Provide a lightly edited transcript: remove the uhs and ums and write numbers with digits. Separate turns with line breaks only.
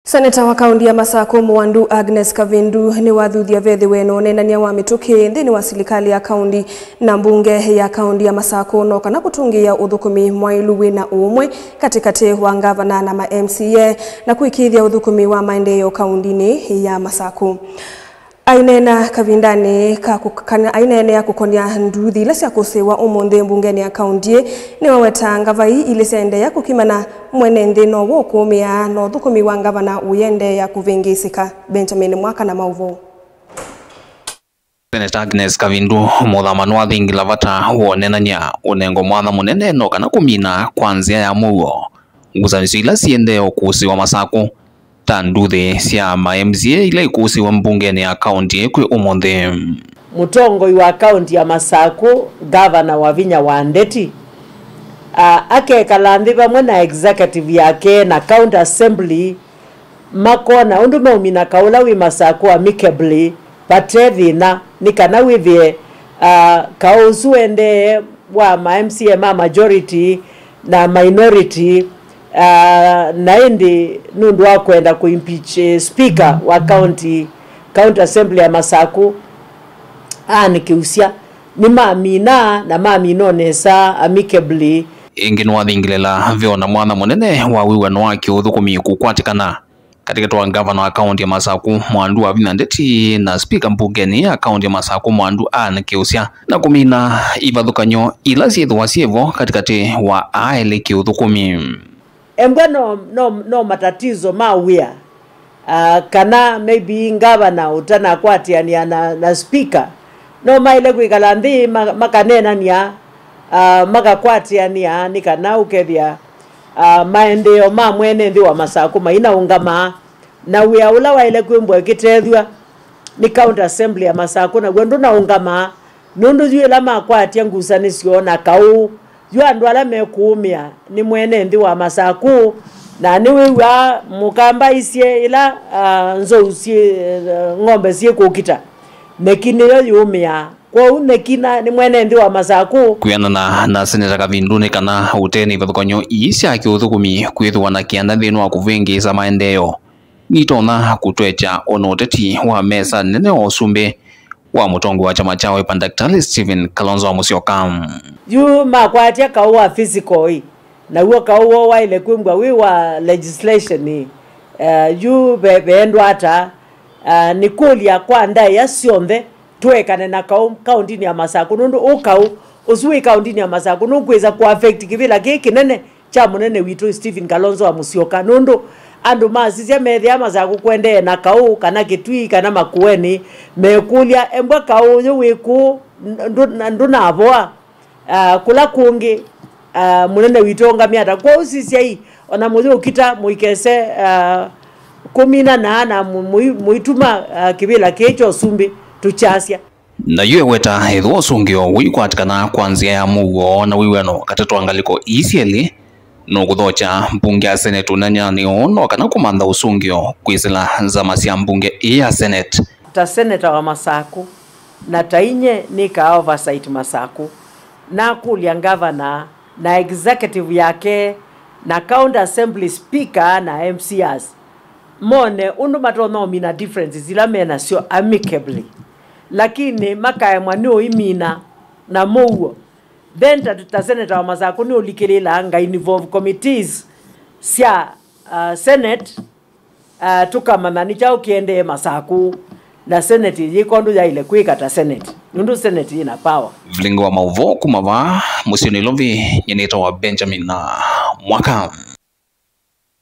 Seneta wa kaunti ya Masako Mwandu Agnes Kavindu ni wathuthia vethi weno nenania wa mituki nthini wa serikali ya kaunti na mbunge ya kaunti ya Masako no kana kutungia uthukumi mwailu wina umwe katikati wa gavana na ma-MCA na kuikithia uthukumi wa maendeleo kaunti-ini ya Masako. Ainena Kavindani ainene ya kukonia nduthi ile cia kusewa umunthe mbungeni ya kaunti ni waweta ngavai ile sende ya kukimana mwene nthino wo kumia no thukumi wa gavana uyende ya kuvingisika. Benjamin Mwaka na mauvo.
Seneta Agnes Kavindu muthamano wa thingila vata wonenania unengo mwatha munene no kana kumina kwanzia ya muo ngucanio ila ciende okusiwa Masako ta nduthi cia ma-MCA ila ikusiwa mbungeni ya kaunti kwi umunthe.
Mutongoi wa kaunti ya Masako gavana Wavinya Wandeti akekala nthi pamwe na executive yake na county assembly makona undu maumina kaula wi Masako amicably patrethina nikana withie kausu ende wa ma-MCA ma majority na minority na indi nundu wa kwenda kuimpeach speaker wa county assembly ya Masako nikiusia ni mamina na maminonesa amicably
ingi nwathingilela viona mwana munene wa wiwano wake uthukumi kukwatikana katika twa gavana wa kaunti ya Masako Mwandu Wavinya Ndeti na speaker mbungeni ya kaunti ya Masako Mwandu nikiusia na kumina ivathukanyo ila ciithwa cievo katikati wa aele kiuthukumi.
Embwa no matatizo mawia kana maybe gavana utana kwatiania na speaker no maile kwikala nthi makanenania makakwatiania ni kana ukethia maendeleo ma mwene nthi wa Masako maina ungama na wia ula waile kwimbwa kitethwa ni county assembly ya Masako na gwendu na ungama nundu ila makwatia ngusanisio na kau yu andu ala mekuumia ni mwene nthi wa Masako na ni wiwa mukamba isie ila nzou ng'ombe cie kukita nekini yo yumia kwa unekina ni mwene nthi wa Masako
kuyana na Seneta Kavindu ni kana uteni vathukanyo icia kiuthukumi kwithwa na kianda thini wa kuvingisa maendeleo nitona kutwecha ono uteti wa mesa nene wa usumbi wa mutongo wa chama chao Dr. Stephen Kalonzo Musyoka
yu makwatia kauwa physical na huo kauwa waile kwimbwa wiwa legislation yu beendwa hata ni kulia kwa ndai ya sionthe twekane na kaunti ya Masako nundu ukau usui kaunti ya Masako nukweza ku affect kivila kiki nene cha munene witu Stephen Kalonzo Musyoka nundu andu masisia methia Masako kwende na kau kana kitui kana makueni mekulia embwa kau yu wiku nduna avoa kula kungi munene witu ngamiata kwa usisia hii ona muzi ukita muikese kumina na muituma kivila kecho sumbi tuchasia
na yue weta ethwa usungio wikwatikana kwanzia ya mugo na wiweno katatu angaliko isieli no kuthocha mbunge ya Senate unanyani ono kana kumantha usungio kwisila nzama cia mbunge ya Senate
ta Senator wa Masako na tainye nika oversight Masako na kulia gavana na executive yake na county assembly speaker na MCAs mone undu matono mina differences zila mena sio amicably lakini makae mwanu imina na muo then ta Senator wa Masako ni ulikilila nga involve committees sia Senate tukamana ni chao kiende Masako na Senate yikondu ya ile kwika ta Senate nundu Senate ina power
Vlingo wa mauvo kumava musioni lovi nyeneta wa Benjamin Mwaka.